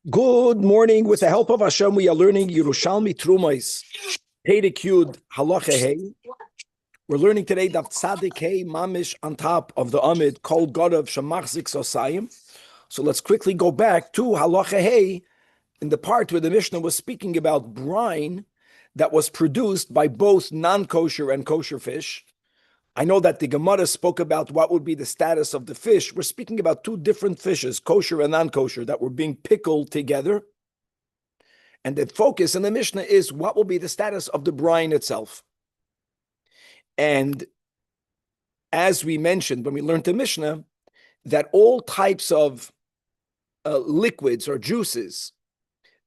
Good morning. With the help of Hashem, we are learning Yerushalmi Trumais, Perek Yud Halacha Hey. We're learning today that Tzadik Hey Mamish on top of the Amid called God of Shemachzik Sosayim. So let's quickly go back to Halacha Hey in the part where the Mishnah was speaking about brine that was produced by both non-kosher and kosher fish. I know that the Gemara spoke about what would be the status of the fish. We're speaking about two different fishes, kosher and non-kosher, that were being pickled together. And the focus in the Mishnah is what will be the status of the brine itself. And as we mentioned when we learned the Mishnah, that all types of liquids or juices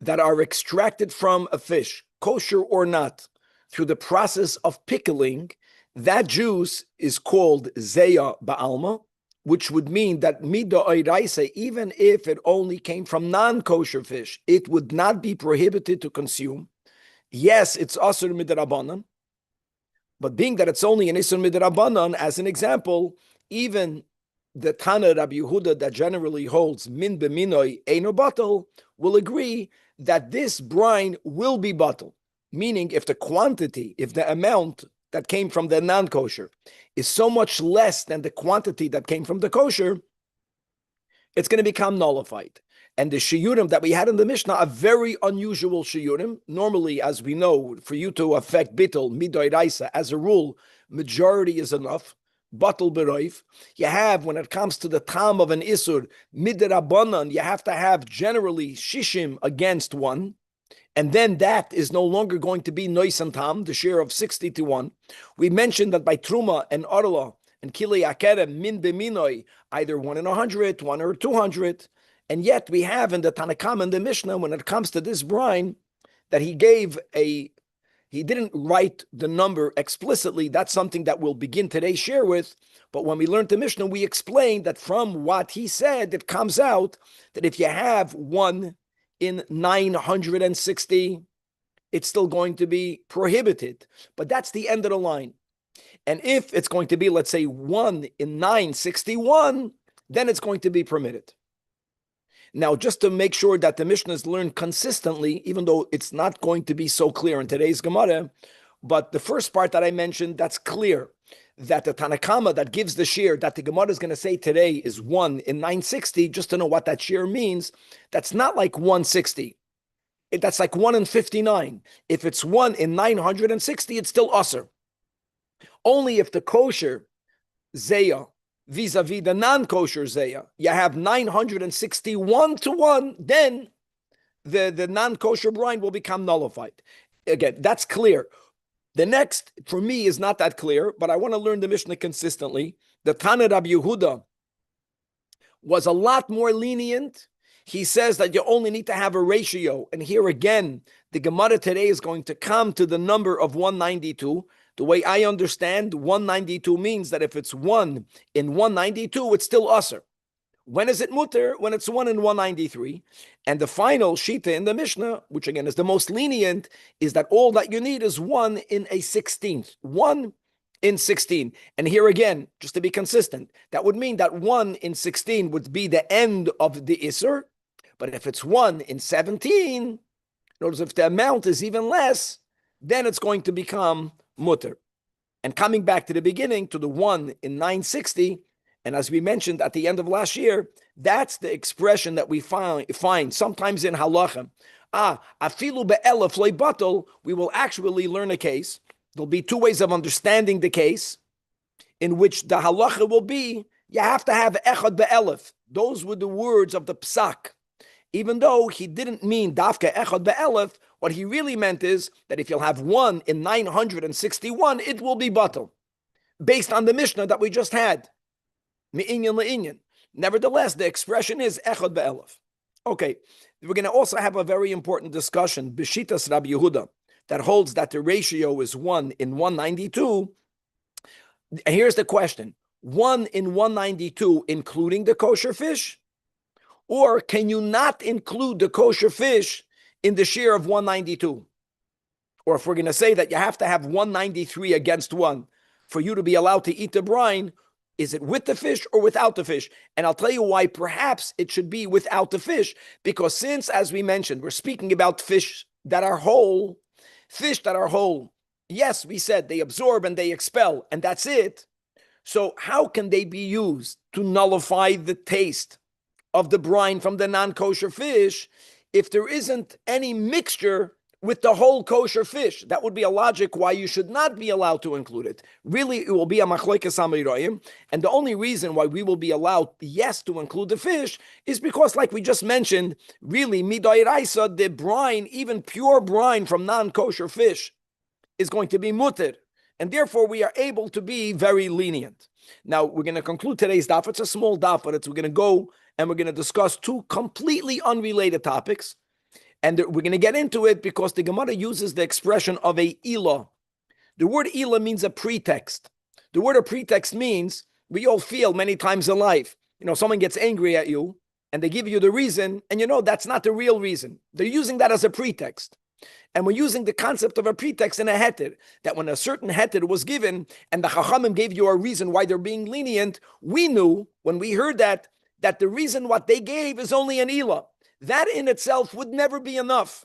that are extracted from a fish, kosher or not, through the process of pickling, that juice is called Zeya Ba'alma, which would mean that Mida Oiraisa, even if it only came from non-kosher fish, it would not be prohibited to consume. Yes, it's Asur Midrabanan, but being that it's only an Isur Midrabanan, as an example, even the Tana Rabbi Yehuda that generally holds Min B'minoi Eino Batal will agree that this brine will be batal, meaning if the quantity, if the amount that came from the non-kosher is so much less than the quantity that came from the kosher, it's going to become nullified. And the shiyurim that we had in the Mishnah are very unusual shiyurim. Normally, as we know, for you to affect bittul, midoy raisa, as a rule, majority is enough. Batal beroif. You have, when it comes to the tam of an isur, midrabanan, you have to have generally shishim against one. And then that is no longer going to be nois and tam, the share of 60 to 1. We mentioned that by truma and arla and kili akerem min beminoi, either 1 in 100, 1 or 200. And yet we have in the Tanakam and the Mishnah, when it comes to this brine, that he didn't write the number explicitly. That's something that we'll begin today's share with. But when we learned the Mishnah, we explained that from what he said, it comes out that if you have 1 in 960, it's still going to be prohibited. But that's the end of the line. And if it's going to be, let's say, 1 in 961, then it's going to be permitted. Now, just to make sure that the Mishnah is learned consistently, even though it's not going to be so clear in today's Gemara, but the first part that I mentioned, that's clear, that the Tanakama that gives the share that the Gemara is going to say today is 1 in 960, just to know what that share means, that's not like 160. That's like 1 in 59. If it's 1 in 960, it's still usher. Only if the kosher zeya vis-a-vis the non-kosher zeya, you have 961 to 1, then the non-kosher brine will become nullified. Again, that's clear. The next, for me, is not that clear, but I want to learn the Mishnah consistently. The Tana Rabbi Yehuda was a lot more lenient. He says that you only need to have a ratio. And here again, the Gemara today is going to come to the number of 192. The way I understand, 192 means that if it's 1 in 192, it's still usher. When is it mutter? When it's 1 in 193. And the final shita in the Mishnah, which again is the most lenient, is that all that you need is 1 in a 16th. 1 in 16. And here again, just to be consistent, that would mean that 1 in 16 would be the end of the Isser. But if it's 1 in 17, notice if the amount is even less, then it's going to become mutter. And coming back to the beginning, to the 1 in 960, and as we mentioned at the end of last year, that's the expression that we find sometimes in halacha. Afilu be'elef loy batal, we will actually learn a case. There'll be two ways of understanding the case, in which the halacha will be, you have to have echad be'elef. Those were the words of the psak. Even though he didn't mean dafka echad be'elef, what he really meant is that if you'll have 1 in 961, it will be batal, based on the Mishnah that we just had. Me'inyan le'inyan. Nevertheless, the expression is echad be'elef. Okay, we're going to also have a very important discussion, Bishitas Rabbi Yehuda, that holds that the ratio is 1 in 192. Here's the question. 1 in 192, including the kosher fish? Or can you not include the kosher fish in the share of 192? Or if we're going to say that you have to have 193 against 1 for you to be allowed to eat the brine, Is it with the fish or without the fish? And I'll tell you why perhaps it should be without the fish, because since, as we mentioned, we're speaking about fish that are whole, yes, we said they absorb and they expel, and that's it. So how can they be used to nullify the taste of the brine from the non-kosher fish if there isn't any mixture with the whole kosher fish? That would be a logic why you should not be allowed to include it. Really, it will be a machlokes hameroim, and the only reason why we will be allowed, yes, to include the fish is because, like we just mentioned, really, midairaisa, the brine, even pure brine from non-kosher fish, is going to be mutter, and therefore we are able to be very lenient. Now, we're going to conclude today's daf. It's a small daf, but we're going to go and we're going to discuss two completely unrelated topics. And we're going to get into it because the Gemara uses the expression of a ilah. The word ilah means a pretext. The word of pretext means, we all feel many times in life, someone gets angry at you and they give you the reason, and that's not the real reason. They're using that as a pretext. And we're using the concept of a pretext in a heter, that when a certain heter was given and the Chachamim gave you a reason why they're being lenient, we knew when we heard that the reason what they gave is only an ilah. That in itself would never be enough.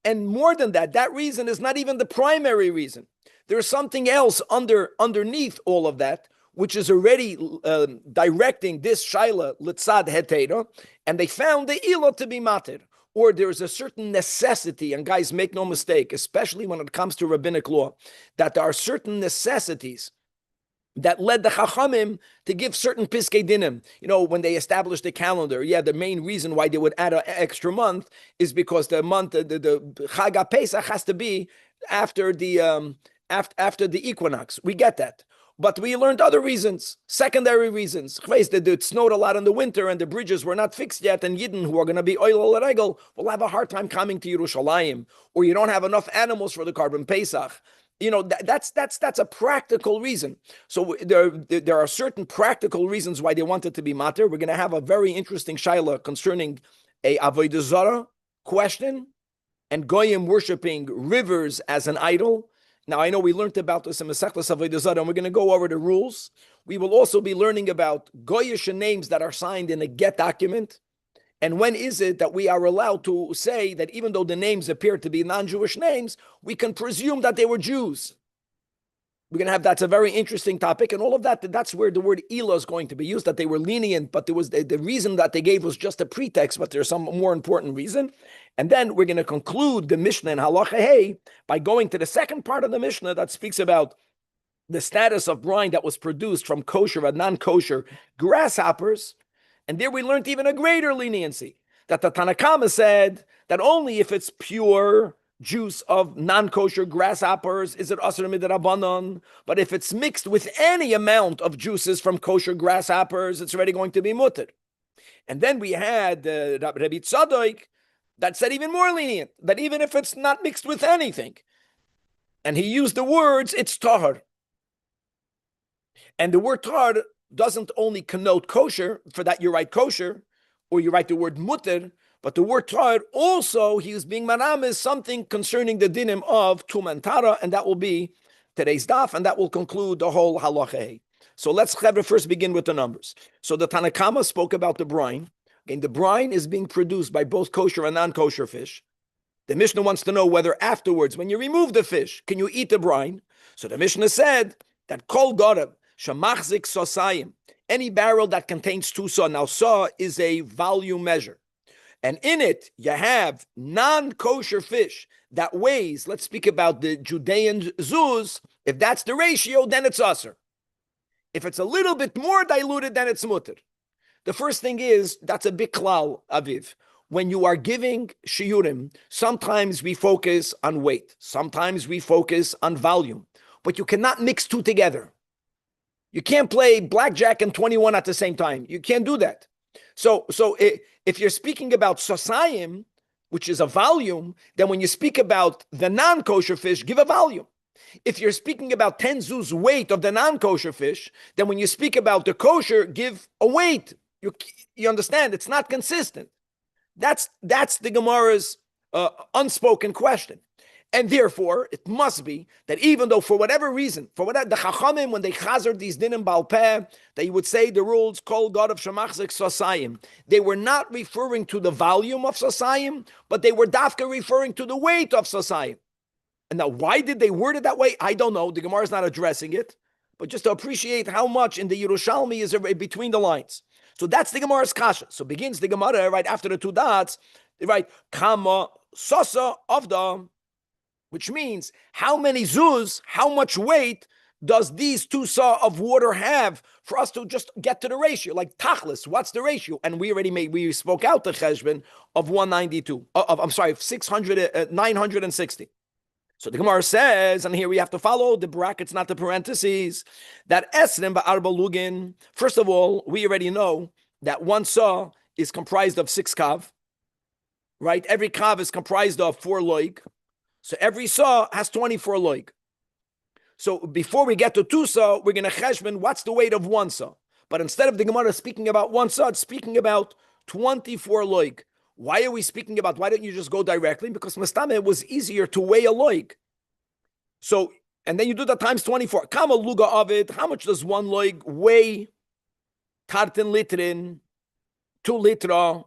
And more than that, that reason is not even the primary reason. There's something else underneath all of that, which is already directing this shaila litzad hetera, and they found the ilah to be matir. Or there's a certain necessity, and guys, make no mistake, especially when it comes to rabbinic law, that there are certain necessities that led the Chachamim to give certain Piskei Dinim. When they established the calendar, the main reason why they would add an extra month is because the month, the Chag HaPesach has to be after the equinox. We get that. But we learned other reasons, secondary reasons. It snowed a lot in the winter and the bridges were not fixed yet, and Yidden who are going to be oil regel will have a hard time coming to Yerushalmi, or you don't have enough animals for the Karban Pesach. That's a practical reason. So there are certain practical reasons why they want it to be matter. We're going to have a very interesting shaila concerning a avodah zarah question and goyim worshiping rivers as an idol. Now, I know we learned about this in Masechtas Avodah Zarah, and we're going to go over the rules. We will also be learning about goyish names that are signed in a get document. And when is it that we are allowed to say that even though the names appear to be non-Jewish names, we can presume that they were Jews? We're going to have, that's a very interesting topic, and all of that, that's where the word ilah is going to be used, that they were lenient, but there was the reason that they gave was just a pretext, but there's some more important reason. And then we're going to conclude the Mishnah in Halacha Hey by going to the second part of the Mishnah that speaks about the status of brine that was produced from kosher and non-kosher grasshoppers. And there we learned even a greater leniency, that the Tanakama said that only if it's pure juice of non-kosher grasshoppers is it asur midrabanan, but if it's mixed with any amount of juices from kosher grasshoppers, it's already going to be mutter. And then we had Rabbi Zajac that said even more lenient, that even if it's not mixed with anything, and he used the words, it's tahar. And the word tahar doesn't only connote kosher, for that you write kosher, or you write the word mutter, but the word tahar also, he is being manamis something concerning the dinim of tum and tara, and that will be today's daf, and that will conclude the whole halacha. So let's first begin with the numbers. So the Tanakama spoke about the brine. Again, the brine is being produced by both kosher and non-kosher fish. The Mishnah wants to know whether afterwards, when you remove the fish, can you eat the brine? So the Mishnah said that kol gorav shemachzik sosayim, any barrel that contains 2 saw. Now, saw is a volume measure. And in it, you have non-kosher fish that weighs, let's speak about the Judean zuz. If that's the ratio, then it's asur. If it's a little bit more diluted, then it's mutter. The first thing is, that's a big klal, Aviv. When you are giving shiurim, sometimes we focus on weight. Sometimes we focus on volume. But you cannot mix two together. You can't play blackjack and 21 at the same time. You can't do that. So if you're speaking about sosayim, which is a volume, then when you speak about the non-kosher fish, give a volume. If you're speaking about 10 zuz weight of the non-kosher fish, then when you speak about the kosher, give a weight. You understand? It's not consistent. That's the Gemara's unspoken question. And therefore, it must be that even though for whatever reason, the Chachamim, when they chazer these dinim Baal Peh, they would say the rules, Kol God of Shemachzik Sasayim. They were not referring to the volume of Sasayim, but they were dafka referring to the weight of Sasayim. And now, why did they word it that way? I don't know. The Gemara is not addressing it. But just to appreciate how much in the Yerushalmi is between the lines. So that's the Gemara's kasha. So begins the Gemara right after the two dots, right? Kama Sasa Avda, which means how many zuz, how much weight does these two saw of water have for us to just get to the ratio? Like tachlis, what's the ratio? And we spoke out the cheshbon of 192. I'm sorry, 960. So the Gemara says, and here we have to follow the brackets, not the parentheses, that esrim ba'arba lugin. First of all, we already know that one saw is comprised of 6 kav, right? Every kav is comprised of 4 loig. So every saw has 24 loig. So before we get to 2 saw, we're going to cheshbon what's the weight of 1 saw. But instead of the Gemara speaking about 1 saw, it's speaking about 24 loig. Why are we speaking about? Why don't you just go directly? Because mastame, it was easier to weigh a loig. So, and then you do that times 24. Kama luga of it. How much does 1 loig weigh? Tartin litrin, 2 litra,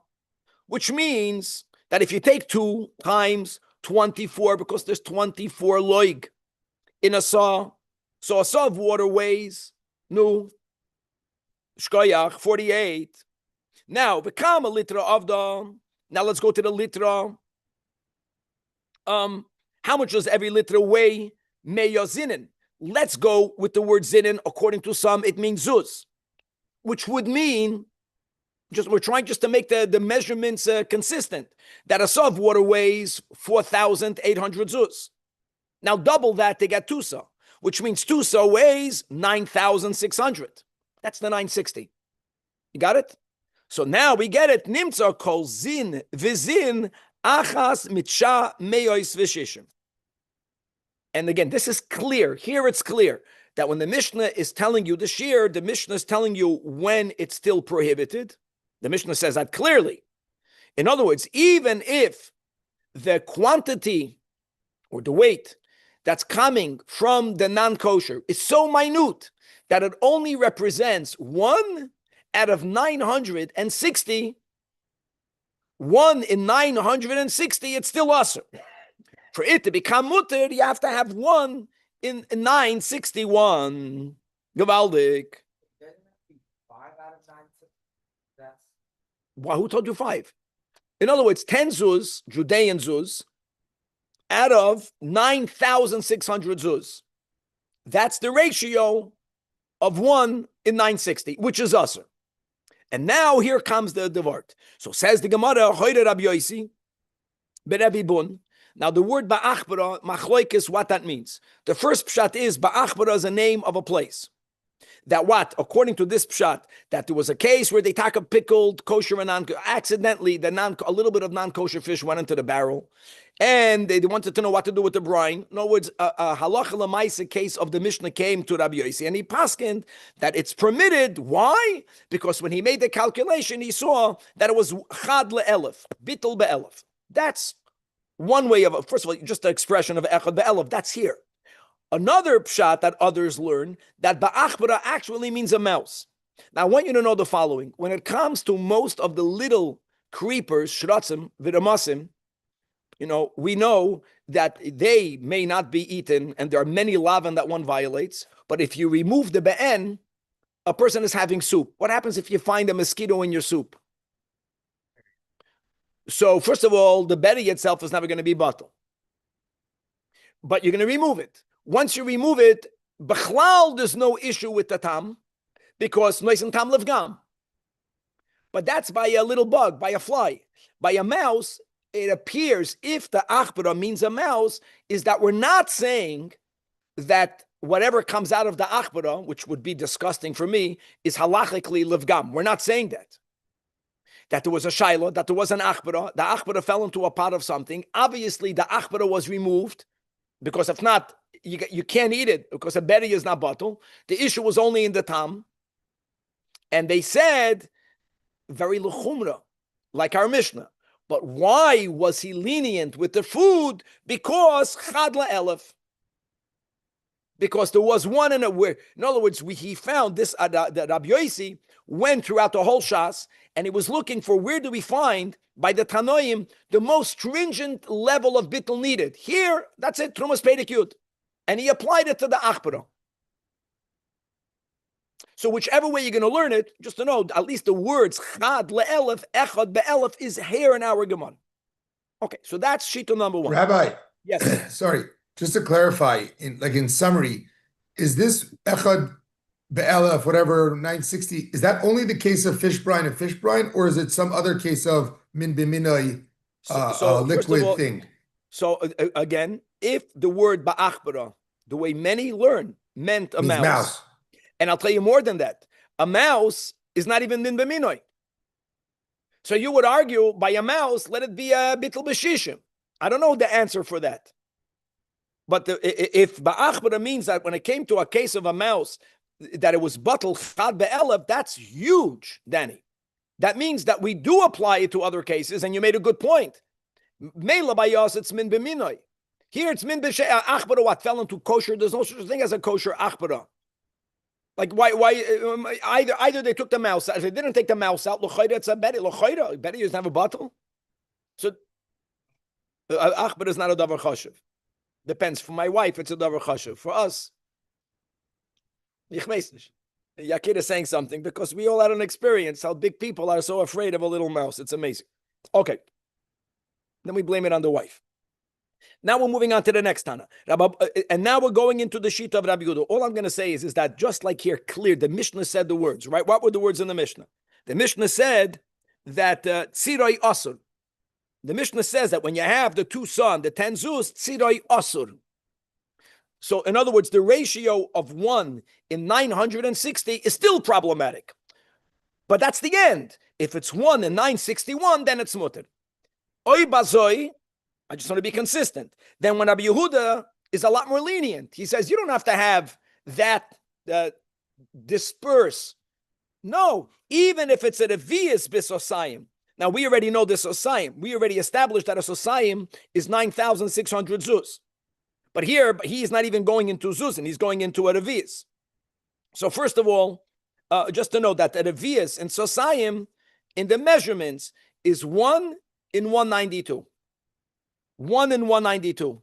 which means that if you take 2 times 24, because there's 24 loig in a saw, so a saw of water weighs, shkoyach, 48. Now, become a litra of the. Now let's go to the litra. How much does every litra weigh? Meyozinin. Let's go with the word zinin. According to some, it means zuz, which would mean, we're trying just to make the measurements consistent, that a saw of water weighs 4,800 zuz. Now double that to get 2 saw, which means 2 saw weighs 9,600. That's the 960. You got it? So now we get it. Nimtza kol zin v'zin achas mitsha meyois v'shishim. And again, this is clear. Here it's clear that when the Mishnah is telling you the shear, the Mishnah is telling you when it's still prohibited. The Mishnah says that clearly. In other words, even if the quantity or the weight that's coming from the non-kosher is so minute that it only represents 1 out of 960, 1 in 960, it's still usher. For it to become mutter, you have to have 1 in 961. Gewaldig. Well, who told you 5? In other words, 10 zuz, Judean zuz, out of 9,600 zuz. That's the ratio of 1 in 960, which is usher. And now here comes the vart. So says the Gemara, Hoyre Rabbi Yosi, Berebi Bun. Now the word Ba'achbara, Machloikis, what that means. The first pshat is Ba'achbara is a name of a place. That what? According to this pshat, that there was a case where they took a pickled kosher and non-kosher. Accidentally, a little bit of non-kosher fish went into the barrel. And they wanted to know what to do with the brine. In other words, a halacha l'maisa case of the Mishnah came to Rabbi Yosi, and he paskined that it's permitted. Why? Because when he made the calculation, he saw that it was chad le'elef, bittul be'elef. That's one way of, first of all, just the expression of echad be'elef. That's here. Another pshat that others learn, that ba'achbara actually means a mouse. Now, I want you to know the following. When it comes to most of the little creepers, shratzim, v'ramasim, we know that they may not be eaten, and there are many lavan that one violates. But if you remove the be'en, a person is having soup. What happens if you find a mosquito in your soup? So, first of all, the berry itself is never going to be bottle. But you're going to remove it. Once you remove it, b'chlal, there's no issue with the tam, because noisen tam levgam. But that's by a little bug, by a fly. By a mouse, it appears, if the achbara means a mouse, is that we're not saying that whatever comes out of the achbara, which would be disgusting for me, is halachically levgam. We're not saying that. That there was a shaila, that there was an achbara, the achbara fell into a pot of something. Obviously, the achbara was removed, because if not, you can't eat it, because a berry is not bottle. The issue was only in the tam. And they said, very luchumra, like our Mishnah. But why was he lenient with the food? Because chad la'elef. Because there was one in a where, in other words, he found this that Rabbi Yossi went throughout the whole Shas, and he was looking for where do we find by the Tanoim the most stringent level of bittul needed. Here, that's it, Trumas Pedikut, and he applied it to the Achbara. So whichever way you're going to learn it, just to know, at least the words chad le'elef, echad be'elef is here in our Gemara. Okay, so that's Shita number one. Rabbi, yes, sorry, just to clarify, in summary, is this echad be'elef, whatever, 960, is that only the case of fish brine and fish brine, or is it some other case of min b'minoi liquid all, thing? So again, if the word ba'achbara, the way many learn, meant a mouse. And I'll tell you more than that. A mouse is not even min b'minoi. So you would argue by a mouse, let it be a bittul b'shishim. I don't know the answer for that. But if ba'achbara means that when it came to a case of a mouse, that it was batal chad be'elef, that's huge, Danny. That means that we do apply it to other cases, and you made a good point. Meila bayos, it's min b'minoi. Here it's min b'sheh achbara. What fell into kosher? There's no such thing as a kosher achbara. Like why? Either they took the mouse out. If they didn't take the mouse out, l'chayda it's a beti. L'chayda beti doesn't have a bottle. So achbara is not a davar chashuv. Depends. For my wife, it's a davar chashuv. For us, ich weiß nicht. Yakir is saying something because we all had an experience how big people are so afraid of a little mouse. It's amazing. Okay. Then we blame it on the wife. Now we're moving on to the next Tana. And now we're going into the sheet of Rabbi Yehuda. All I'm going to say is that just like here, clear, the Mishnah said the words, right? What were the words in the Mishnah? The Mishnah said that tziroi asur. The Mishnah says that when you have the two sons, the 10 zuz, tziroi asur. So in other words, the ratio of 1 in 960 is still problematic. But that's the end. If it's 1 in 961, then it's mutter. Oy bazoi, I just want to be consistent. Then when Rabbi Yehuda is a lot more lenient, he says you don't have to have that disperse. No, even if it's a revius bisosayim. Now we already know this osayim. We already established that a osayim is 9,600 zuz. But here he's not even going into zuz, and he's going into a revius. So first of all, just to know that a revius in sosayim in the measurements is 1 in 192. 1 in 192.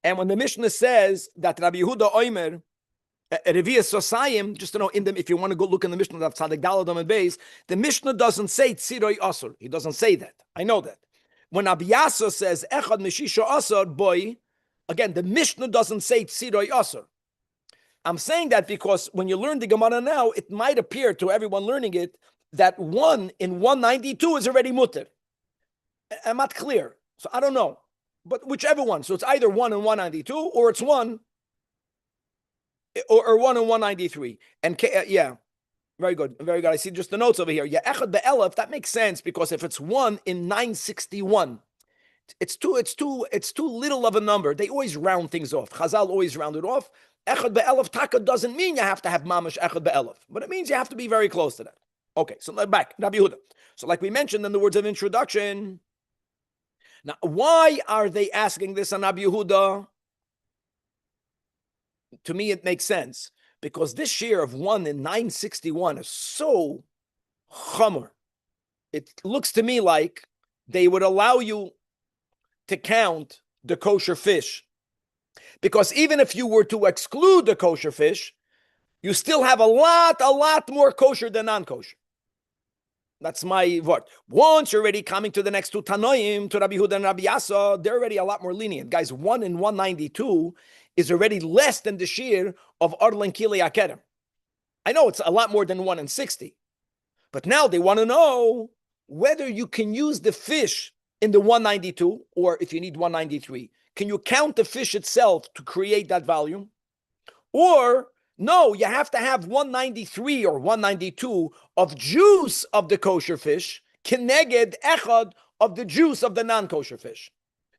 And when the Mishnah says that Rabbi Yehuda Oimer, Revius Sosayim, just to know, if you want to go look in the Mishnah of Tzadik Daladam and Beis, the Mishnah doesn't say Tziroi Asur. He doesn't say that. I know that. When Abiyasa says Echad Meshisha Asur, boy, again, the Mishnah doesn't say Tziroi Asur. I'm saying that because when you learn the Gemara now, it might appear to everyone learning it that 1 in 192 is already mutter. I'm not clear. So I don't know. But whichever one. So it's either 1 in 192 or it's 1 or 1 in 193. And yeah, very good. Very good. I see just the notes over here. Yeah, echad be'elef, that makes sense because if it's 1 in 961, it's too little of a number. They always round things off. Chazal always round it off. Echad be'elef taka doesn't mean you have to have mamash echad be'elef, but it means you have to be very close to that. Okay, so back, Rabbi Yehuda. So like we mentioned in the words of introduction, now, why are they asking this on Rabbi Yehuda? To me, it makes sense. Because this share of 1 in 961 is so chomer. It looks to me like they would allow you to count the kosher fish. Because even if you were to exclude the kosher fish, you still have a lot more kosher than non-kosher. That's my word. Once you're already coming to the next two Tanoim, to Rabbi Yehuda and Rabbi Yasa, they're already a lot more lenient. Guys, 1 in 192 is already less than the shear of Arlen Kili Akerem. I know it's a lot more than 1 in 60. But now they want to know whether you can use the fish in the 192, or if you need 193. Can you count the fish itself to create that volume? Or no, you have to have 193 or 192 of juice of the kosher fish, keneged echad of the juice of the non-kosher fish.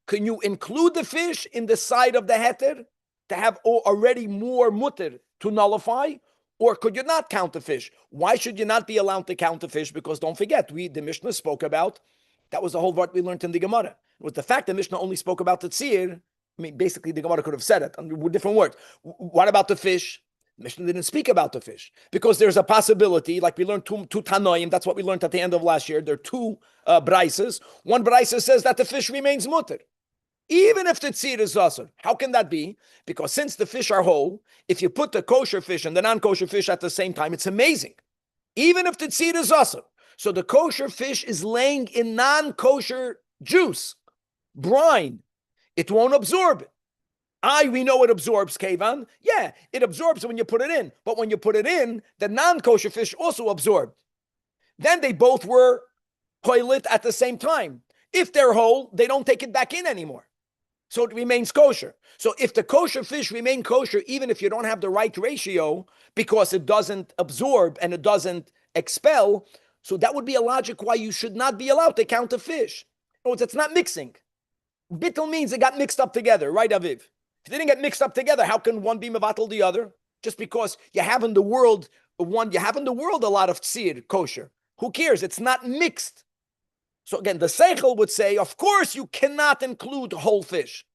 Can you include the fish in the side of the heter to have already more mutter to nullify? Or could you not count the fish? Why should you not be allowed to count the fish? Because don't forget, the Mishnah spoke about That was the whole part we learned in the Gemara. With the fact that Mishnah only spoke about the tzir, I mean, basically the Gemara could have said it with different words. What about the fish? Mishnah didn't speak about the fish because there's a possibility, like we learned two Tanoim, that's what we learned at the end of last year. There are two brises. One brisa says that the fish remains mutter, even if the tzir is asur. How can that be? Because since the fish are whole, if you put the kosher fish and the non-kosher fish at the same time, it's amazing. Even if the tzir is asur. So the kosher fish is laying in non-kosher juice, brine. It won't absorb it. We know it absorbs kevan. Yeah, it absorbs when you put it in. But when you put it in, the non-kosher fish also absorbed. Then they both were toilet at the same time. If they're whole, they don't take it back in anymore. So it remains kosher. So if the kosher fish remain kosher, even if you don't have the right ratio, because it doesn't absorb and it doesn't expel, so that would be a logic why you should not be allowed to count a fish. No, it's not mixing. Bittul means it got mixed up together, right, Aviv? If they didn't get mixed up together, how can one be mevatel the other? Just because you have in the world a lot of tzir kosher. Who cares? It's not mixed. So again, the seichel would say, of course, you cannot include whole fish.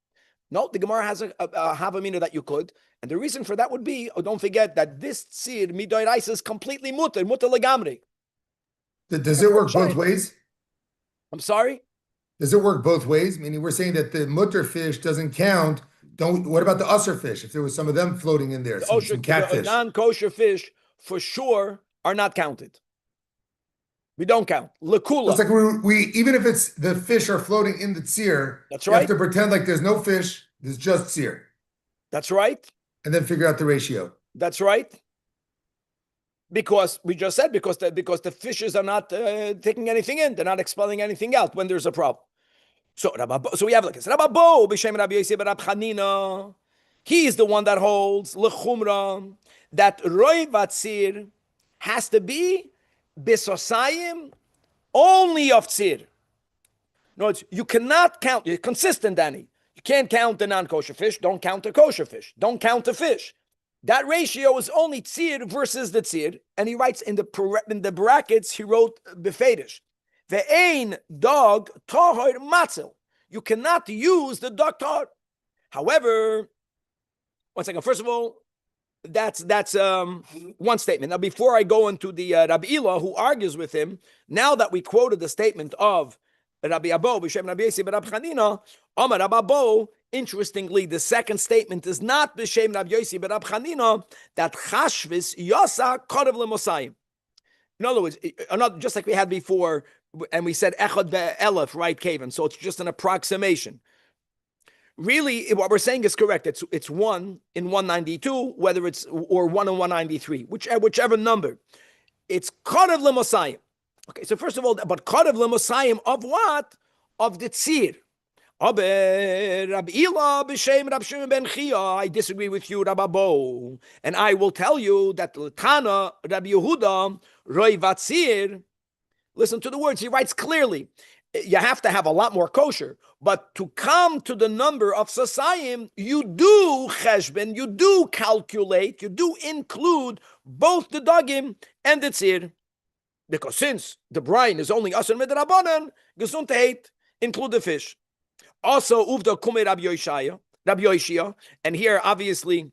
No, the Gemara has a havamina that you could, and the reason for that would be, don't forget that this tzir midoraisa is completely mutter legamri. Does it work both ways? I'm sorry? Does it work both ways? Meaning we're saying that the mutter fish doesn't count. What about the usser fish? If there was some of them floating in there, some catfish. Non-kosher fish for sure are not counted. We don't count. Lekula. It's like we even if it's the fish are floating in the tzir, that's right. You have to pretend like there's no fish, there's just tzir. That's right. And then figure out the ratio. That's right. Because we just said because the fishes are not taking anything in, they're not expelling anything out when there's a problem. So we have like this. Rabbi b'shem Rabbi Yosef Rab Chanina. He is the one that holds lechumra that roi vatzir has to be besosayim only of tzir. No, you cannot count. You're consistent, Danny. You can't count the non-kosher fish. Don't count the kosher fish. Don't count the fish. That ratio is only tzir versus the tzir. And he writes in the brackets, he wrote befedish. Ve'ein dog tahor matzel. You cannot use the dog tahor. However, one second. First of all, that's one statement. Now, before I go into the Rabbi Ila, who argues with him, now that we quoted the statement of Rabbi Abo, B'Shem Rabbi Yosef Rab Chanina, Amar Rabbi Abo, interestingly, the second statement is not B'Shem Rabbi Yosef Rab Chanina, that Chashvis Yosa Korav Lemosayim. In other words, just like we had before, and we said Echad Be'elef, right, Kavan, so it's just an approximation. Really, what we're saying is correct. It's 1 in 192, whether it's or 1 in 193, whichever number. It's Korav Lemosayim. Okay, so first of all, but Korav Lemosayim of what? Of the tzir. Rabbi Ila b'shem Rab Shimon ben Chia, I disagree with you, Rabbi Bo, and I will tell you that Tana Rabbi Yehuda Roi Vatzir. Listen to the words. He writes clearly. You have to have a lot more kosher, but to come to the number of sasayim, you do cheshben, you do calculate, you do include both the dagim and the tzir, because since the brine is only asur midrabanan, gesundheit, include the fish. Also, uvda kume Rabbi Yoshia, and here obviously,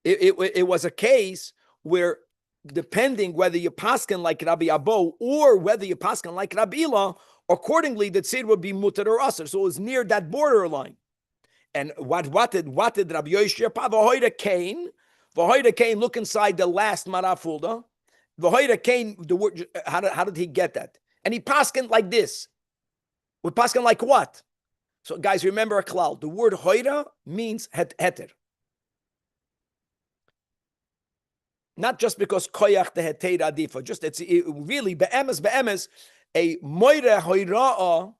it was a case where, depending whether you paskin like Rabbi Abo or whether you paskin like Rabbi Ila, accordingly the tzir would be mutar or asr. So it was near that borderline. And what did Rabbi Yoshia? V'hoida Kain, look inside the last marafulda. V'hoida Kain, the word, how did he get that? And he paskin like this. We paskin like what? So guys, remember a klal. The word hoida means heter. Not just because koyach the heter adifa, just really be'emes, a moire hoira'a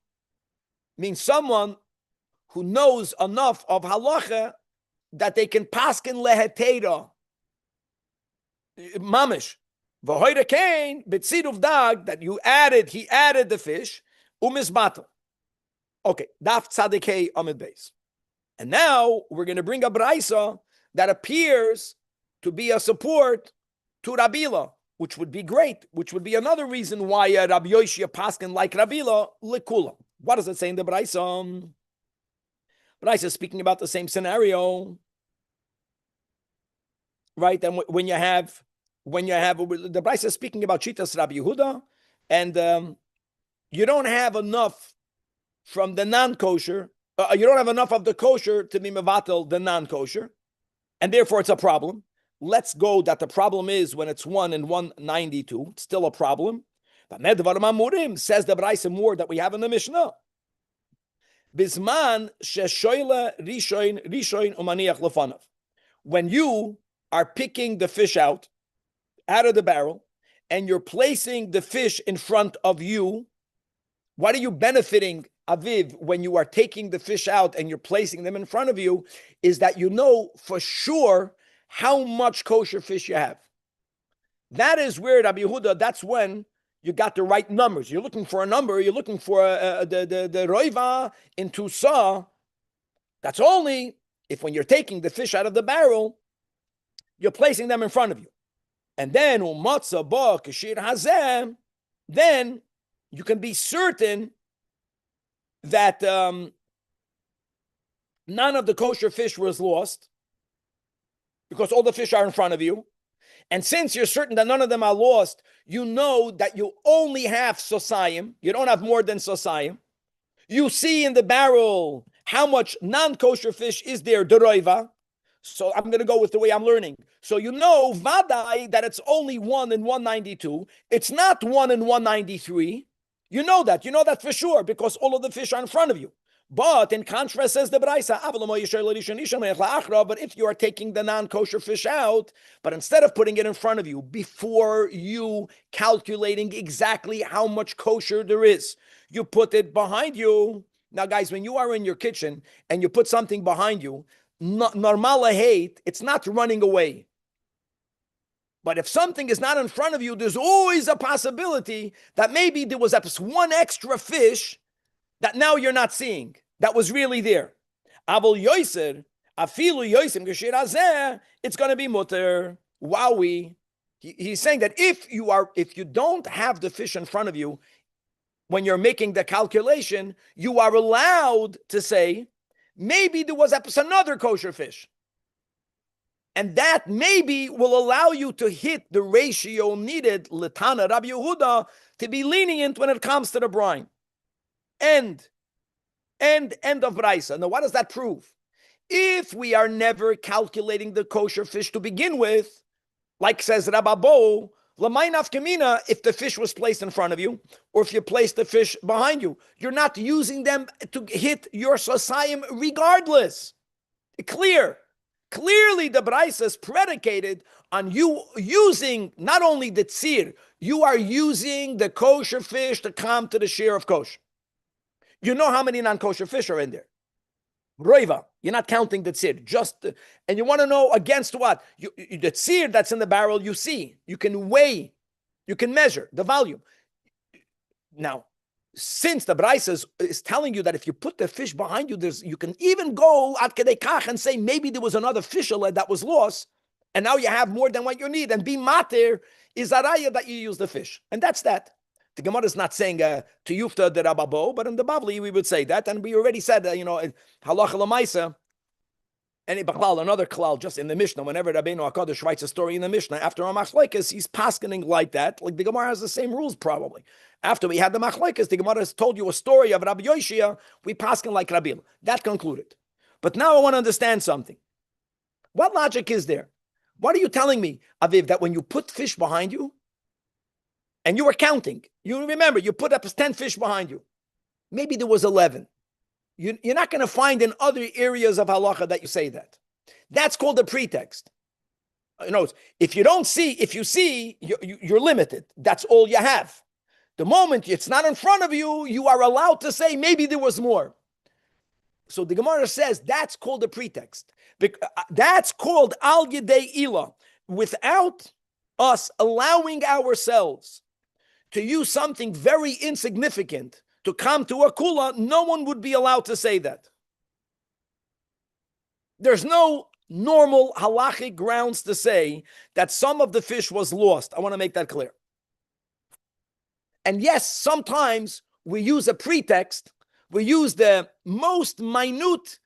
means someone who knows enough of halacha that they can paskin lehetera. Mamish. V'hoira kain, b'tziruv dag, that he added the fish, umisbatel. Okay, daf tzadikei amid beis. And now we're going to bring a braisa that appears to be a support to Rabbi Ila. which would be great, which would be another reason why Rabbi Yoshia paskin like Ravila lekula. What does it say in the Braisa? Braisa is speaking about the same scenario, right? And when you have the Braisa is speaking about Shitas Rabbi Yehuda, and you don't have enough from the non-kosher. You don't have enough of the kosher to be mevatel the non-kosher, and therefore it's a problem. Let's go that the problem is when it's 1 and 192. It's still a problem. But Medvar Mamurim says the Braisa more that we have in the Mishnah. Bisman sheshoyle rishoin umaniach lefanav. When you are picking the fish out of the barrel and you're placing the fish in front of you, what are you benefiting, Aviv, when you are taking the fish out and you're placing them in front of you, is that you know for sure how much kosher fish you have. That is where Rabbi Yehuda, that's when you got the right numbers. You're looking for a number, you're looking for the roiva into saw. That's only if when you're taking the fish out of the barrel, you're placing them in front of you. And then, umatza ba kashir hazeh, then you can be certain that none of the kosher fish was lost, because all the fish are in front of you. And since you're certain that none of them are lost, you know that you only have sosayim. You don't have more than sosayim. You see in the barrel how much non-kosher fish is there, deroiva. So I'm going to go with the way I'm learning. So you know, vadai, that it's only 1 and 192. It's not 1 and 193. You know that for sure, because all of the fish are in front of you. But in contrast, says the Braisa, but if you are taking the non-kosher fish out, but instead of putting it in front of you, before you calculating exactly how much kosher there is, you put it behind you. Now, guys, when you are in your kitchen and you put something behind you, normal hate, it's not running away. But if something is not in front of you, there's always a possibility that maybe there was one extra fish that now you're not seeing, that was really there. Avol yoiser, afilu yoisim geshir hazeh, it's going to be mutter. Wowie. He's saying that if you don't have the fish in front of you, when you're making the calculation, you are allowed to say, maybe there was another kosher fish. And that maybe will allow you to hit the ratio needed, Litana Rabbi Yehuda, to be lenient when it comes to the brine. End of Braisa. Now, what does that prove? If we are never calculating the kosher fish to begin with, like says Rabbi Bo, L'maynaf Kamina, if the fish was placed in front of you, or if you placed the fish behind you, you're not using them to hit your sosayim regardless. Clearly, the Braisa is predicated on you using not only the tzir, you are using the kosher fish to come to the share of kosher. You know how many non-kosher fish are in there. Roiva, you're not counting the tzir, and you want to know against what? The tzir that's in the barrel, you see, you can weigh, you can measure the volume. Now, since the Braisa is telling you that if you put the fish behind you, you can even go at kedei kach and say maybe there was another fish that was lost, and now you have more than what you need. And be mater is a raya that you use the fish, and that's that. The Gemara is not saying to Yufta the Rababo, but in the Bavli we would say that, and we already said halacha lemaisa. And another klal just in the Mishnah. Whenever Rabbeinu Hakadosh writes a story in the Mishnah after a machlekes, he's paskening like that. Like the Gemara has the same rules probably. After we had the machlekes, the Gemara has told you a story of Rabbi Yoshia. We pasken like Rabbi. That concluded. But now I want to understand something. What logic is there? What are you telling me, Aviv, that when you put fish behind you, and you were counting, you remember you put up 10 fish behind you, maybe there was 11. You're not going to find in other areas of halacha that you say that. That's called a pretext. If you see, you're limited. That's all you have. The moment it's not in front of you, you are allowed to say maybe there was more. So the Gemara says that's called a pretext. That's called al yedei ila. Without us allowing ourselves to use something very insignificant to come to a kula, no one would be allowed to say that. There's no normal halachic grounds to say that some of the fish was lost. I want to make that clear. And yes, sometimes we use a pretext. We use the most minute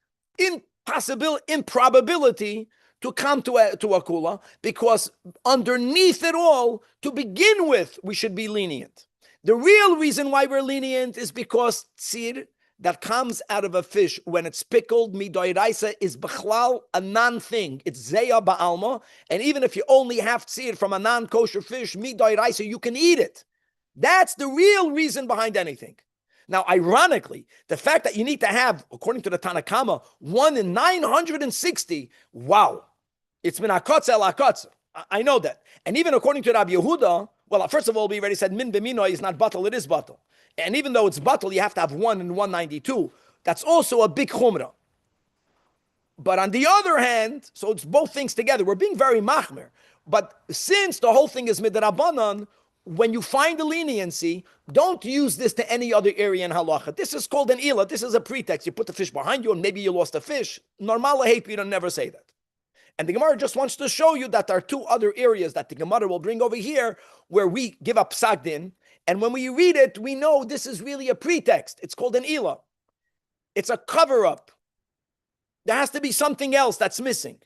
improbability to come to a kula, because underneath it all, to begin with, we should be lenient. The real reason why we're lenient is because tzir that comes out of a fish when it's pickled, midoiraisa, is b'chlal, a non-thing. It's zeya ba'alma, and even if you only have tzir from a non-kosher fish, midoiraisa, you can eat it. That's the real reason behind anything. Now, ironically, the fact that you need to have, according to the Tanakama, 1 in 960, wow, it's min hakotza el hakotza. I know that. And even according to Rabbi Yehuda, well, first of all, we already said min b'mino is not batal, it is batal. And even though it's batal, you have to have 1 in 192. That's also a big chumrah. But on the other hand, so it's both things together. We're being very machmer. But since the whole thing is midrabanan, when you find the leniency, don't use this to any other area in halacha. This is called an ila. This is a pretext. You put the fish behind you and maybe you lost a fish. Normal hate, we don't never say that. And the Gemara just wants to show you that there are 2 other areas that the Gemara will bring over here where we give up psak. And when we read it, we know this is really a pretext. It's called an ila. It's a cover-up. There has to be something else that's missing.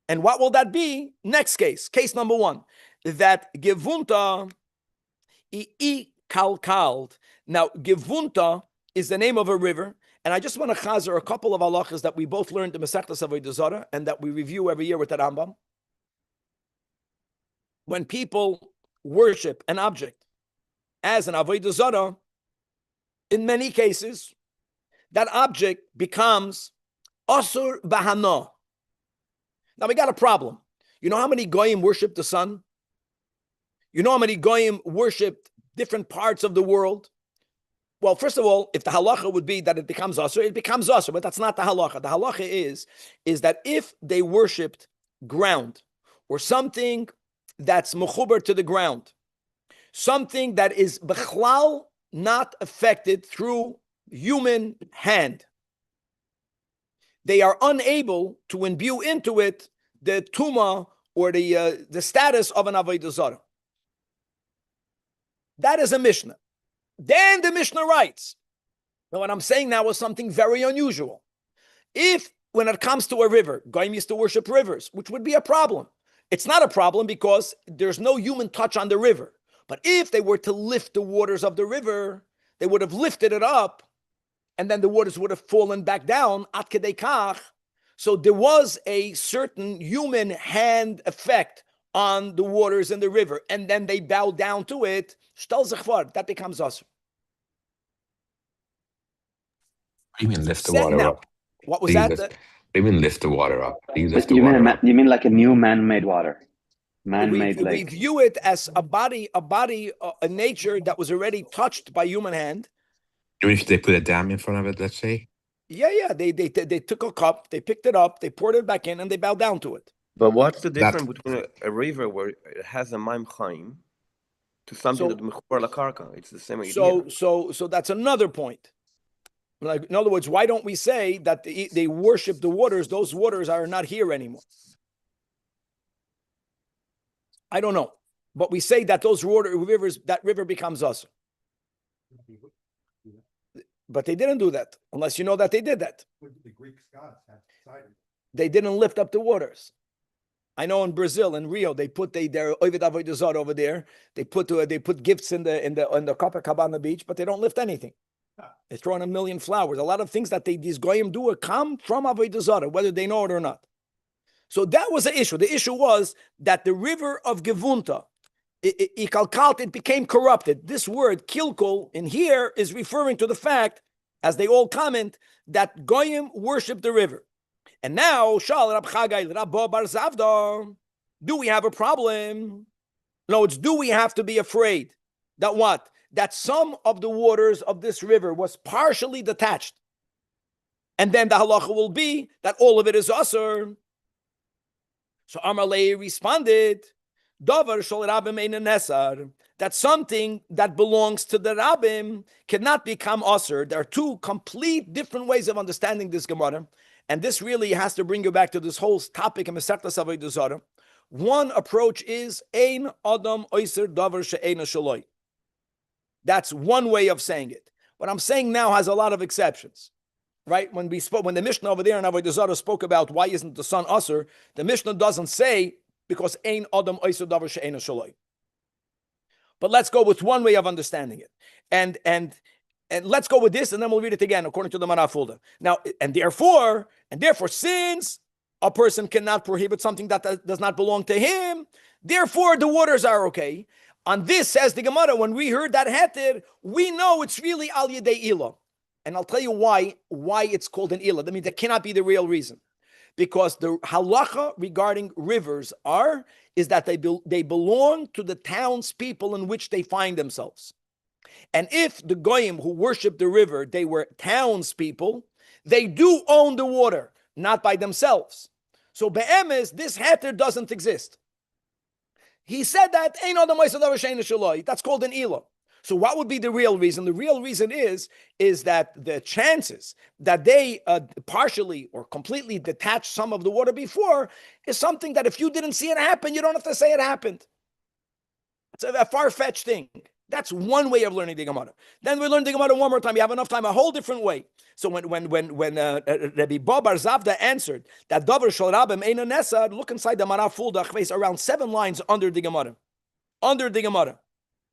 And what will that be? Next case number 1. That gevunta I kalkalt. Now, gevunta is the name of a river. And I just want to chazer a couple of halachas that we both learned in Masechtas Avodah Zarah and that we review every year with the Rambam. When people worship an object as an Avodah Zarah, in many cases, that object becomes asur bahana. Now we got a problem. You know how many goyim worship the sun? You know how many goyim worship different parts of the world? Well, first of all, if the halacha would be that it becomes asur, it becomes asur, but that's not the halacha. The halacha is that if they worshipped ground or something that's mechuber to the ground, something that is bechlal not affected through human hand, they are unable to imbue into it the tuma or the status of an avodah zarah. That is a Mishnah. Then the Mishnah writes, now what I'm saying now is something very unusual. If, when it comes to a river, Goyim used to worship rivers, which would be a problem. It's not a problem because there's no human touch on the river. But if they were to lift the waters of the river, they would have lifted it up, and then the waters would have fallen back down, at kedei kach. So there was a certain human hand effect on the waters in the river, and then they bow down to it, shtal zechvar, that becomes asur. You mean lift the water up? What was that? You mean lift the water up? You mean like a new man-made water? Man-made lake. We view it as a body, a nature that was already touched by human hand. You mean if they put a dam in front of it, let's say? Yeah. They took a cup, they picked it up, they poured it back in, and they bowed down to it. But what's the difference between a river where it has a maim chaim to something that mechubar lakarka? It's the same idea. So that's another point. Like, in other words, why don't we say that they worship the waters? Those waters are not here anymore. I don't know, but we say that those rivers, that river becomes us. But they didn't do that, unless you know that they did that. The Greek gods had decided. They didn't lift up the waters. I know in Brazil, in Rio, they put their Ovid Avodah Zarah over there. They put gifts in the Copacabana beach, but they don't lift anything. They're throwing a million flowers. A lot of things that these goyim do come from Avodah Zarah, whether they know it or not. So that was the issue. The issue was that the river of Gevunta, it became corrupted. This word kilkul in here is referring to the fact, as they all comment, that goyim worship the river. And now, Shal Rab Chagai Rabba Bar Zavda, do we have a problem? No, do we have to be afraid that what? That some of the waters of this river was partially detached. And then the halacha will be that all of it is asur. So Amalei responded, Davar shel Rabbim ein nesar, that something that belongs to the Rabbim cannot become asur. There are 2 complete different ways of understanding this Gemara. and this really has to bring you back to this whole topic in Masechtas Avodah Zarah. One approach is Ein Adam Oiser Davar She'eina Shaloi. That's one way of saying it. What I'm saying now has a lot of exceptions, right? When the Mishnah over there in Avodah Zarah spoke about why isn't the sun Asur, the Mishnah doesn't say because Ein Adam Oiser Davar She'eina Shaloi. But let's go with one way of understanding it, and let's go with this, and then we'll read it again according to the Manafulda. Now, and therefore, since a person cannot prohibit something that does not belong to him, therefore the waters are okay. On this, says the Gemara, when we heard that heter, we know it's really al yedei ilah. And I'll tell you why it's called an ilah. I mean, that cannot be the real reason. Because the halacha regarding rivers is that they belong to the townspeople in which they find themselves. And if the goyim who worship the river, they were townspeople, they do own the water, not by themselves. So be'emes, this heter doesn't exist. He said that that's called an ilah. So what would be the real reason? The real reason is that the chances that they partially or completely detach some of the water before is something that if you didn't see it happen, you don't have to say it happened. It's a far-fetched thing. That's one way of learning the Gemara. Then we learn the Gemara one more time. You have enough time, a whole different way. So when Rabbi Bar Zavda answered that Davar Shal Rabim Eina Nesa, look inside the Mara Fulda, around 7 lines under the Gemara. Under the Gemara.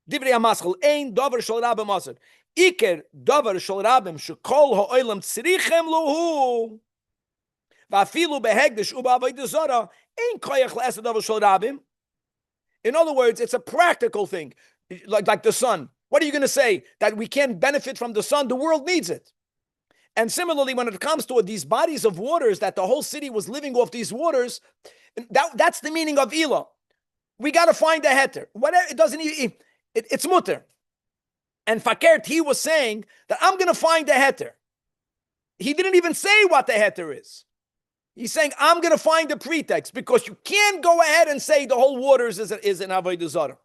Divrei HaMaschal, Ein Davar Shal Rabim Asad. Iker Davar Shal Rabim Shekol Ha'olam Tzrichem Lohu. Va'afilu behegdish u'ba'avodah zarah Ein koyach le'asad Davar Shal Rabim. In other words, it's a practical thing. Like the sun. What are you going to say? That we can't benefit from the sun? The world needs it. And similarly, when it comes to these bodies of waters, that the whole city was living off these waters, that's the meaning of ilah. We got to find a heter. Whatever, it doesn't even, it's mutter. And Fakert, he was saying that I'm going to find a heter. He didn't even say what the heter is. He's saying, I'm going to find a pretext, because you can't go ahead and say the whole waters is an Avodah Zarah.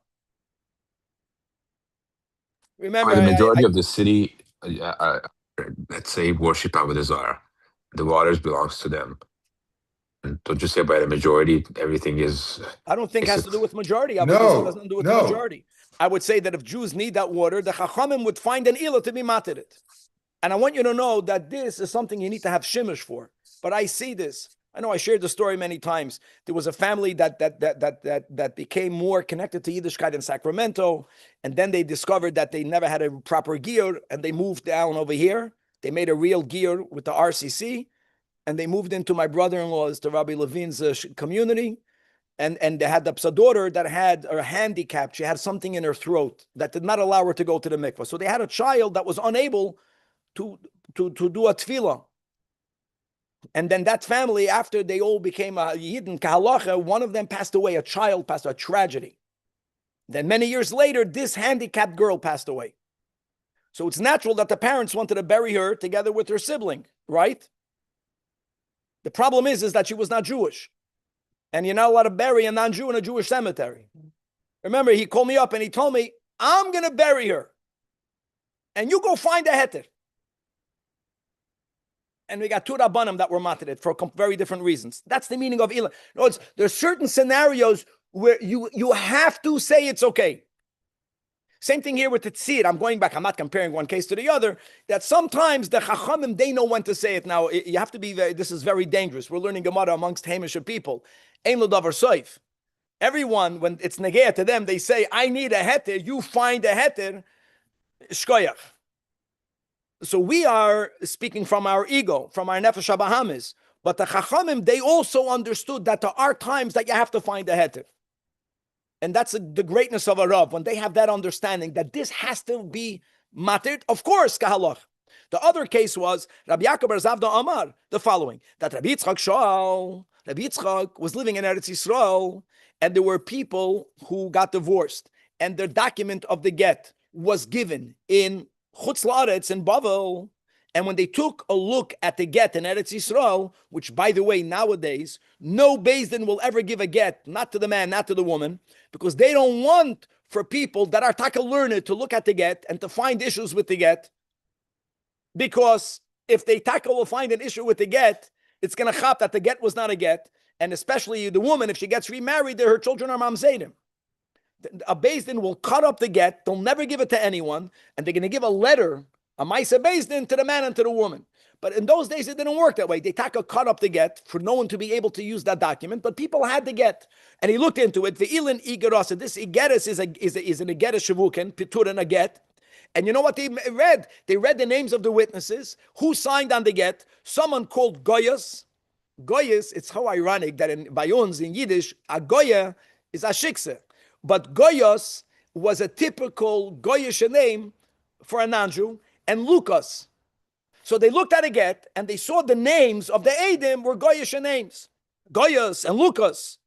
Remember, the majority of the city, let's say, worship Avodah Zarah. The waters belongs to them. And don't you say by the majority, everything is... I don't think it has to do with majority. Avodah Zarah doesn't do with the majority. I would say that if Jews need that water, the Chachamim would find an ilah to be matir it. And I want you to know that this is something you need to have shimish for. But I see this. I know I shared the story many times. There was a family that became more connected to Yiddishkeit in Sacramento, and then they discovered that they never had a proper gear, and they moved down over here. They made a real gear with the RCC, and they moved into my brother-in-law's, to Rabbi Levine's community, and they had a daughter that had a handicap. She had something in her throat that did not allow her to go to the mikvah. So they had a child that was unable to do a tefillah. And then that family, after they all became a Yidden Kahalacha, one of them passed away, a child passed away, a tragedy. Then many years later, this handicapped girl passed away. So it's natural that the parents wanted to bury her together with her sibling, right? The problem is that she was not Jewish. And you're not allowed to bury a non-Jew in a Jewish cemetery. Remember, he called me up and he told me, I'm going to bury her. And you go find a heter. And we got two Rabbanim that were mated for very different reasons. That's the meaning of ilah. There's certain scenarios where you have to say it's okay. Same thing here with the tzir. I'm going back. I'm not comparing one case to the other. That sometimes the chachamim, they know when to say it. Now, you have to be this is very dangerous. We're learning Gemara amongst Hamish people. Ein lo davar soif. Everyone, when it's negea to them, they say, I need a heter. You find a heter. Shkoyach. So we are speaking from our ego, from our nefesh habahamis. But the chachamim, they also understood that there are times that you have to find a heter. And that's the greatness of a Rav, when they have that understanding that this has to be matir, of course, kahalach. The other case was Rabbi Yaakov bar Zavda Amar, the following, that Rabbi Yitzchak was living in Eretz Yisrael, and there were people who got divorced, and their document of the get was given in Chutz La'aretz in Bavel, and when they took a look at the get in Eretz Yisrael, which, by the way, nowadays, no Beis Din will ever give a get, not to the man, not to the woman, because they don't want for people that are taka learned to look at the get and to find issues with the get, because if they taka will find an issue with the get, it's going to chop that the get was not a get, and especially the woman, if she gets remarried, her children are mamzedim. A Beis Din will cut up the get, they'll never give it to anyone, and they're going to give a letter, a Maisa Beis Din, to the man and to the woman. But in those days, it didn't work that way. They cut up the get for no one to be able to use that document, but people had the get. And he looked into it. Ve'ilin igeros. This igeres is an igeres shavukin, piturin, a get. And you know what they read? They read the names of the witnesses. Who signed on the get? Someone called Goyas. Goyas, it's how ironic that in Bayons, in Yiddish, a Goya is a shikse. But Goyas was a typical Goyish name for a non-Jew, and Lucas. So they looked at a get, and they saw the names of the Eidim were Goyish names. Goyas and Lucas.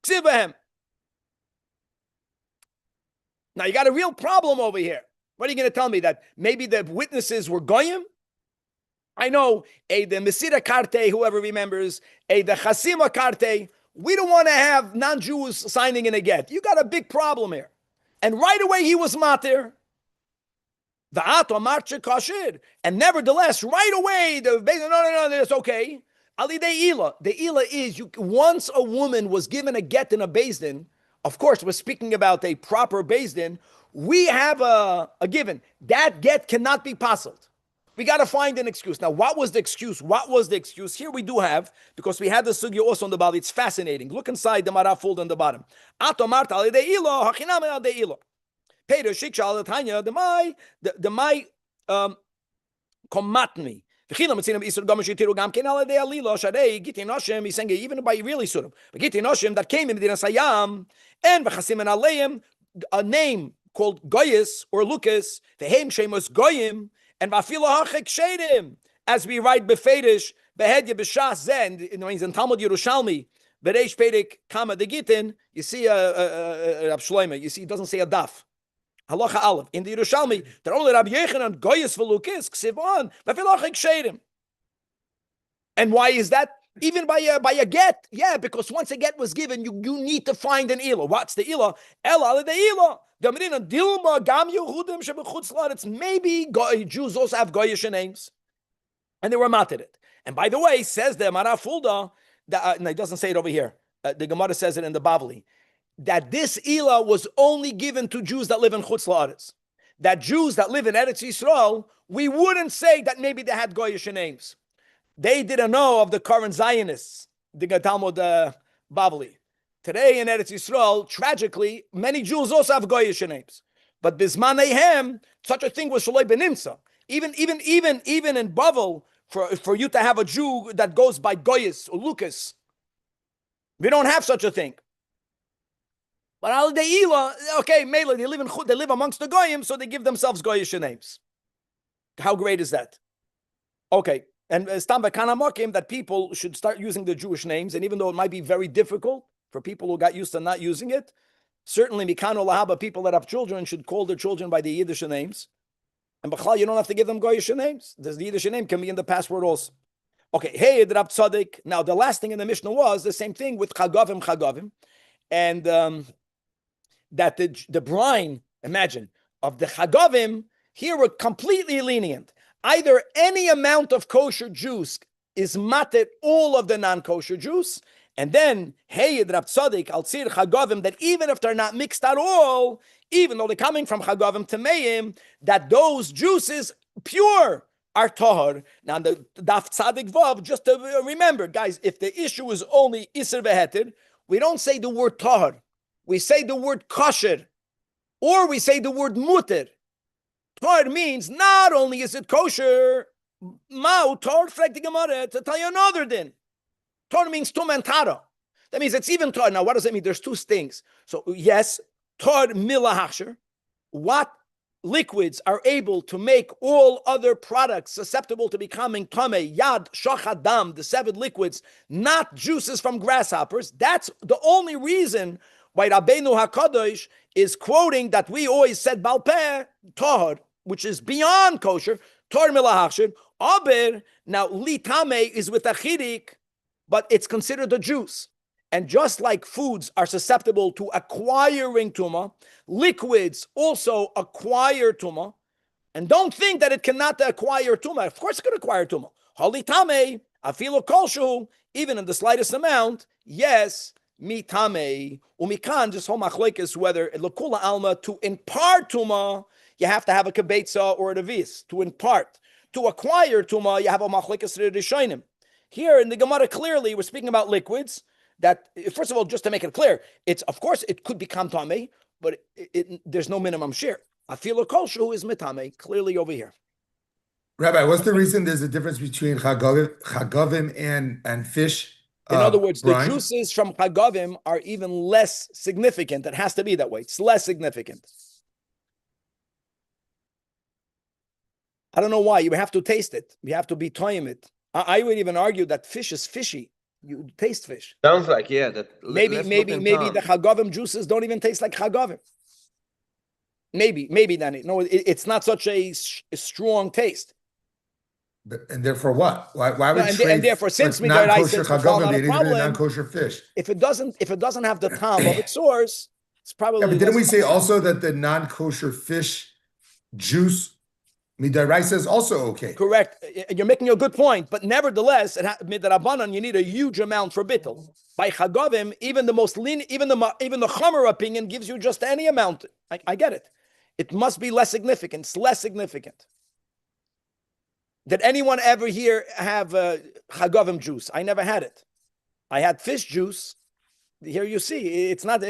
Ksivahem. Now you got a real problem over here. What are you going to tell me? That maybe the witnesses were Goyim? I know, the Mesira Karte, whoever remembers, the Chasima Karte, we don't want to have non-Jews signing in a get. You got a big problem here. And right away he was matir. And nevertheless, right away, no, it's okay. Ali de ila. The ila is, once a woman was given a get in a Beis Din, of course, we're speaking about a proper Beis Din, we have a given. That get cannot be puzzled. We got to find an excuse. Now, what was the excuse? Here we do have, because we had the sugya also on the bottom. It's fascinating. Look inside the Mara fold on the bottom. Peter Shiksha al Tanya, the mai komatni. Even by really surim, that came in the Sayam, and a name called Goyis or Lucas, the Heim Shemus Goyim, and Vafila Hachik Shedim, as we write Befedish, Behedya B'Shas Zen, it means in Talmud Yerushalmi, Bereish Pedik Kama de Gitin, you see Rab Shloime, you see it doesn't say a daf. Halacha Aleph. In the Yerushalmi, they're only Rabbi Yechanan, Goyis Velukis, Ksiv on, Vafila Hachik Shedim. And why is that? Even by a get, yeah, because once a get was given, you need to find an ilah. What's the ilah? El the ilah. It's maybe Jews also have Goyish names, and they were mated it. And by the way, says the Mara Fulda, no, it doesn't say it over here. The Gemara says it in the Bavli, that this ilah was only given to Jews that live in Chutz La'aretz. That Jews that live in Eretz Yisrael, we wouldn't say that maybe they had Goyish names. They didn't know of the current Zionists, the Talmud Bavli. Today in Eretz Yisrael, tragically, many Jews also have Goyish names. But Bisman Ehem, such a thing was Shaloi Benimsa. Even in Bavel, for you to have a Jew that goes by Goyis or Lucas, we don't have such a thing. But Al Deila, okay, Mela, they live amongst the Goyim, so they give themselves Goyish names. How great is that? Okay. And Stam V'Kanamokim, that people should start using the Jewish names, and even though it might be very difficult for people who got used to not using it, certainly Mikano Lahaba, people that have children should call their children by the Yiddish names. And B'chlal, you don't have to give them Goyish names. The Yiddish name can be in the password also. Okay, hey, Rab Tzaddik. Now, the last thing in the Mishnah was the same thing with Chagavim, and that the brine, imagine, of the Chagavim, here were completely lenient. Either any amount of kosher juice is matet all of the non-kosher juice, and then Heyed Rab Tzaddik al Tzir Chagavim, that even if they're not mixed at all, even though they're coming from Chagavim to Meim, that those juices pure are tahor. Now the Daf Tzadik Vav, just to remember, guys, if the issue is only Isser Veheter, we don't say the word tahor, we say the word kosher, or we say the word muter. Tor means not only is it kosher, Mao Tor fragt die Gemara to tell you another din. Tor means tum and tara. That means it's even Tor. Now, what does that mean? There's two things. So, yes, Tor mila hachsher. What liquids are able to make all other products susceptible to becoming tamei, yad, shachad, dam, the 7 liquids, not juices from grasshoppers. That's the only reason why Rabbeinu HaKadosh is quoting that we always said Balpeh, Tor, which is beyond kosher, Tor milahachshin, aber, now litame is with a chirik, but it's considered a juice. And just like foods are susceptible to acquiring tuma, liquids also acquire tuma. And don't think that it cannot acquire tuma. Of course it can acquire tuma. Halitame, Afilu kolshu, even in the slightest amount, yes, mitame, umikan, just hom machlekes, whether lekula alma, to impart tuma, you have to have a kibetza or a devis, to impart. To acquire tuma, you have a machlekes rishonim. Here in the Gemara, clearly, we're speaking about liquids, that, first of all, just to make it clear, it's, of course, it could become tamei, but there's no minimum share. Afilu kolshu is mitame, clearly over here. Rabbi, what's the reason there's a difference between chagavim and fish? In other words, brine? the juices from chagavim are even less significant. It has to be that way. It's less significant. I don't know why. You have to taste it. You have to be toying it. I would even argue that fish is fishy. You taste fish. Sounds like, yeah. That maybe the chagavim juices don't even taste like chagavim. Maybe Danny. No, it's not such a strong taste. And therefore, what? Why would and therefore, since non-kosher chagavim non-kosher fish? If it doesn't have the time of its source, it's probably. Yeah, but didn't we say also that the non-kosher fish juice midaraisa is also okay? Correct. You're making a good point, but nevertheless, midarabanan, you need a huge amount for bittul. By chagavim, even the most lean, even the chomer opinion gives you just any amount. I get it. It must be less significant. It's less significant. Did anyone ever here have chagavim juice? I never had it. I had fish juice. Here you see, it's not.